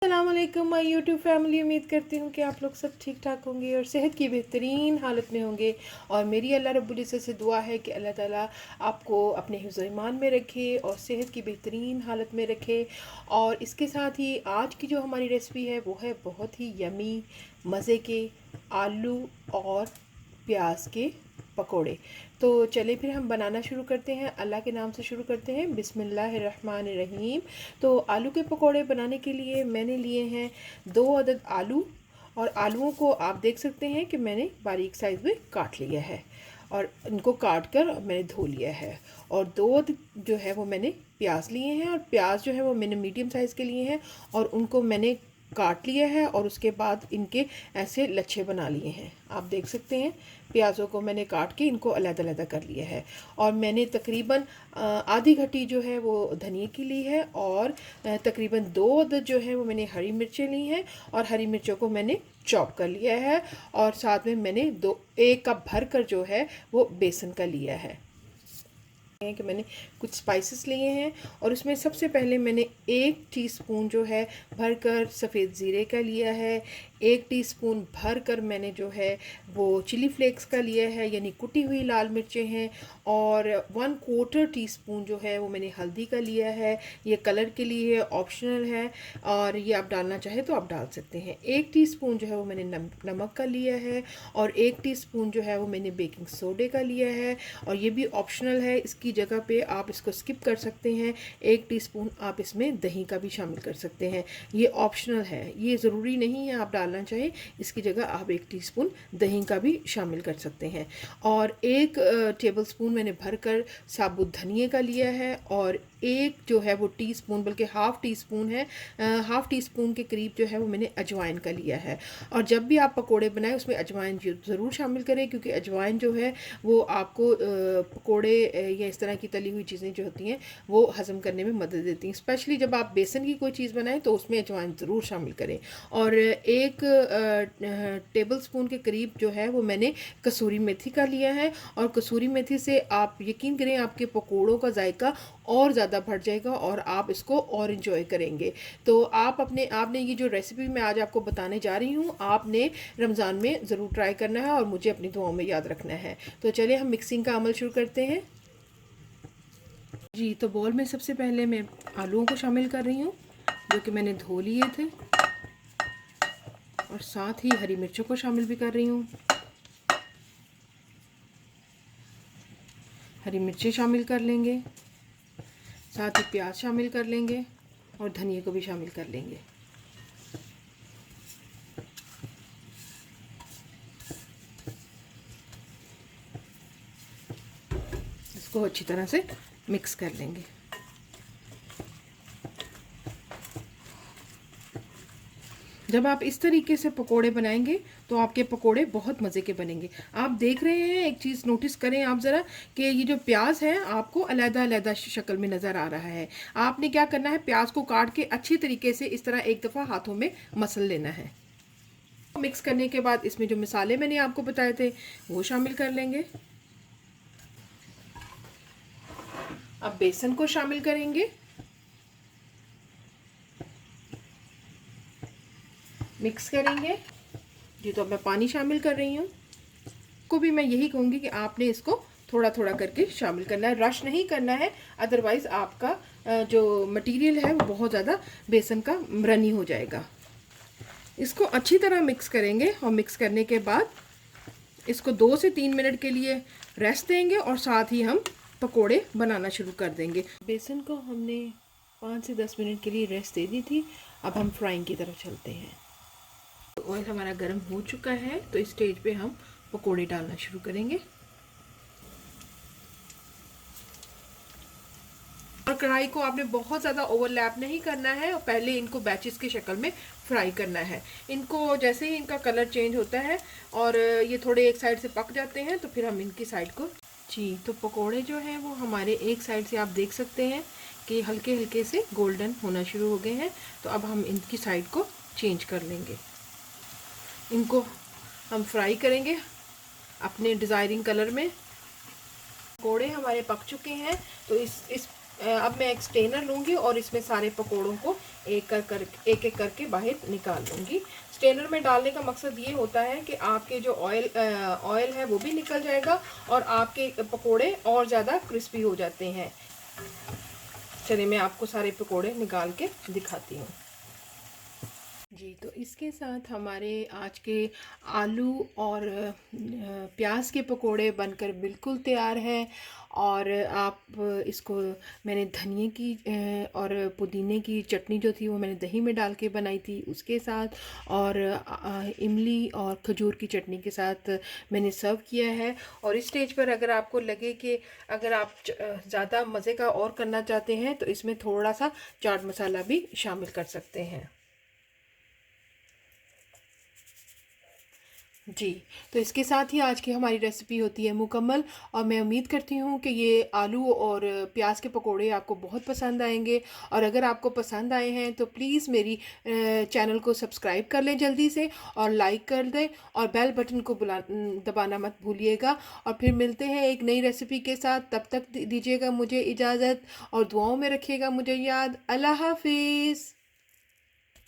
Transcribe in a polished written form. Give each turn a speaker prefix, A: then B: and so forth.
A: अस्सलामुअलैकुम my YouTube family. उम्मीद करती हूँ कि आप लोग सब ठीक ठाक होंगे और सेहत की बेहतरीन हालत में होंगे। और मेरी अल्लाह रब्बुल इज़्ज़त से दुआ है कि अल्लाह ताला आपको अपने हिफ्ज़ ईमान में रखे और सेहत की बेहतरीन हालत में रखे। और इसके साथ ही आज की जो हमारी रेसिपी है वो है बहुत ही यमी मज़े के आलू और प्याज के पकोड़े। तो चले फिर हम बनाना शुरू करते हैं। अल्लाह के नाम से शुरू करते हैं, बिस्मिल्लाहिर्रहमानिर्रहीम। तो आलू के पकोड़े बनाने के लिए मैंने लिए हैं 2 अदद आलू। और आलूओं को आप देख सकते हैं कि मैंने बारीक साइज़ में काट लिया है और इनको काट कर मैंने धो लिया है। और 2 जो है वो मैंने प्याज लिए हैं और प्याज जो है वो मैंने मीडियम साइज़ के लिए हैं और उनको मैंने काट लिया है और उसके बाद इनके ऐसे लच्छे बना लिए हैं। आप देख सकते हैं प्याज़ों को मैंने काट के इनको अलग-अलग कर लिया है। और मैंने तकरीबन आधी घटी जो है वो धनिए की ली है और तकरीबन 2 अदद जो है वो मैंने हरी मिर्चें ली हैं और हरी मिर्चों को मैंने चॉप कर लिया है। और साथ में मैंने 1 कप भर कर जो है वो बेसन का लिया है कि मैंने कुछ स्पाइसेस लिए हैं। और उसमें सबसे पहले मैंने 1 टीस्पून जो है भरकर सफ़ेद ज़ीरे का लिया है। 1 टीस्पून भरकर मैंने जो है वो चिली फ्लेक्स का लिया है, यानी कुटी हुई लाल मिर्चें हैं। और 1/4 टीस्पून जो है वो मैंने हल्दी का लिया है। ये कलर के लिए ऑप्शनल है और ये आप डालना चाहे तो आप डाल सकते हैं। 1 टीस्पून जो है वो मैंने नमक का लिया है और 1 टीस्पून जो है वो मैंने बेकिंग सोडे का लिया है और ये भी ऑप्शनल है। इसकी जगह पे आप इसको स्किप कर सकते हैं। 1 टीस्पून आप इसमें दही का भी शामिल कर सकते हैं। ये ऑप्शनल है, ये ज़रूरी नहीं है आप डालना चाहें। इसकी जगह आप 1 टीस्पून दही का भी शामिल कर सकते हैं। और 1 टेबलस्पून मैंने भरकर साबुत धनिए का लिया है और 1 जो है वो टीस्पून, बल्कि हाफ़ टीस्पून है, हाफ़ टीस्पून के करीब जो है वो मैंने अजवाइन का लिया है। और जब भी आप पकोड़े बनाएं उसमें अजवाइन ज़रूर शामिल करें, क्योंकि अजवाइन जो है वो आपको पकोड़े या इस तरह की तली हुई चीज़ें जो होती हैं वो हज़म करने में मदद देती हैं। स्पेशली जब आप बेसन की कोई चीज़ बनाएं तो उसमें अजवाइन ज़रूर शामिल करें। और 1 टेबलस्पून के करीब जो है वो मैंने कसूरी मेथी का लिया है। और कसूरी मेथी से आप यकीन करें आपके पकोड़ों का जायका और ज़्यादा बढ़ जाएगा और आप इसको और इन्जॉय करेंगे। तो आपने ये जो रेसिपी मैं आज आपको बताने जा रही हूँ आपने रमज़ान में ज़रूर ट्राई करना है और मुझे अपनी दुआओं में याद रखना है। तो चलिए हम मिक्सिंग का अमल शुरू करते हैं। जी, तो बोल में सबसे पहले मैं आलूओं को शामिल कर रही हूँ जो कि मैंने धो लिए थे और साथ ही हरी मिर्चों को शामिल भी कर रही हूँ। हरी मिर्चें शामिल कर लेंगे, साथ ही प्याज शामिल कर लेंगे और धनिया को भी शामिल कर लेंगे। इसको अच्छी तरह से मिक्स कर लेंगे। जब आप इस तरीके से पकोड़े बनाएंगे तो आपके पकोड़े बहुत मज़े के बनेंगे। आप देख रहे हैं, एक चीज़ नोटिस करें आप ज़रा कि ये जो प्याज है आपको अलग-अलग शक्ल में नज़र आ रहा है। आपने क्या करना है, प्याज को काट के अच्छी तरीके से इस तरह एक दफ़ा हाथों में मसल लेना है। मिक्स करने के बाद इसमें जो मसाले मैंने आपको बताए थे वो शामिल कर लेंगे। अब बेसन को शामिल करेंगे, मिक्स करेंगे। जी, तो अब मैं पानी शामिल कर रही हूँ। को भी मैं यही कहूँगी कि आपने इसको थोड़ा थोड़ा करके शामिल करना है, रश नहीं करना है, अदरवाइज़ आपका जो मटेरियल है वो बहुत ज़्यादा बेसन का रनी हो जाएगा। इसको अच्छी तरह मिक्स करेंगे और मिक्स करने के बाद इसको 2 से 3 मिनट के लिए रेस्ट देंगे और साथ ही हम पकोड़े बनाना शुरू कर देंगे। बेसन को हमने 5 से 10 मिनट के लिए रेस्ट दे दी थी। अब हम फ्राइंग की तरफ चलते हैं। ऑयल हमारा गर्म हो चुका है तो इस स्टेज पे हम पकोड़े डालना शुरू करेंगे। और कढ़ाई को आपने बहुत ज़्यादा ओवरलैप नहीं करना है और पहले इनको बैचेस की शक्ल में फ्राई करना है। इनको जैसे ही इनका कलर चेंज होता है और ये थोड़े एक साइड से पक जाते हैं तो फिर हम इनकी साइड को तो पकोड़े जो हैं वो हमारे एक साइड से आप देख सकते हैं कि हल्के हल्के से गोल्डन होना शुरू हो गए हैं। तो अब हम इनकी साइड को चेंज कर लेंगे। इनको हम फ्राई करेंगे अपने डिज़ायरिंग कलर में। पकोड़े हमारे पक चुके हैं तो इस अब मैं एक स्ट्रेनर लूँगी और इसमें सारे पकोड़ों को एक एक करके बाहर निकाल लूँगी। स्ट्रेनर में डालने का मकसद ये होता है कि आपके जो ऑयल है वो भी निकल जाएगा और आपके पकोड़े और ज़्यादा क्रिस्पी हो जाते हैं। चलिए मैं आपको सारे पकोड़े निकाल के दिखाती हूँ। जी, तो इसके साथ हमारे आज के आलू और प्याज के पकोड़े बनकर बिल्कुल तैयार हैं। और आप इसको, मैंने धनिए की और पुदीने की चटनी जो थी वो मैंने दही में डाल के बनाई थी उसके साथ, और इमली और खजूर की चटनी के साथ मैंने सर्व किया है। और इस स्टेज पर अगर आपको लगे कि अगर आप ज़्यादा मज़े का और करना चाहते हैं तो इसमें थोड़ा सा चाट मसाला भी शामिल कर सकते हैं। जी, तो इसके साथ ही आज की हमारी रेसिपी होती है मुकम्मल। और मैं उम्मीद करती हूँ कि ये आलू और प्याज के पकोड़े आपको बहुत पसंद आएंगे। और अगर आपको पसंद आए हैं तो प्लीज़ मेरी चैनल को सब्सक्राइब कर लें जल्दी से, और लाइक कर दें, और बेल बटन को दबाना मत भूलिएगा। और फिर मिलते हैं एक नई रेसिपी के साथ। तब तक दीजिएगा मुझे इजाज़त और दुआओं में रखिएगा मुझे याद। अल्लाह हाफिज़।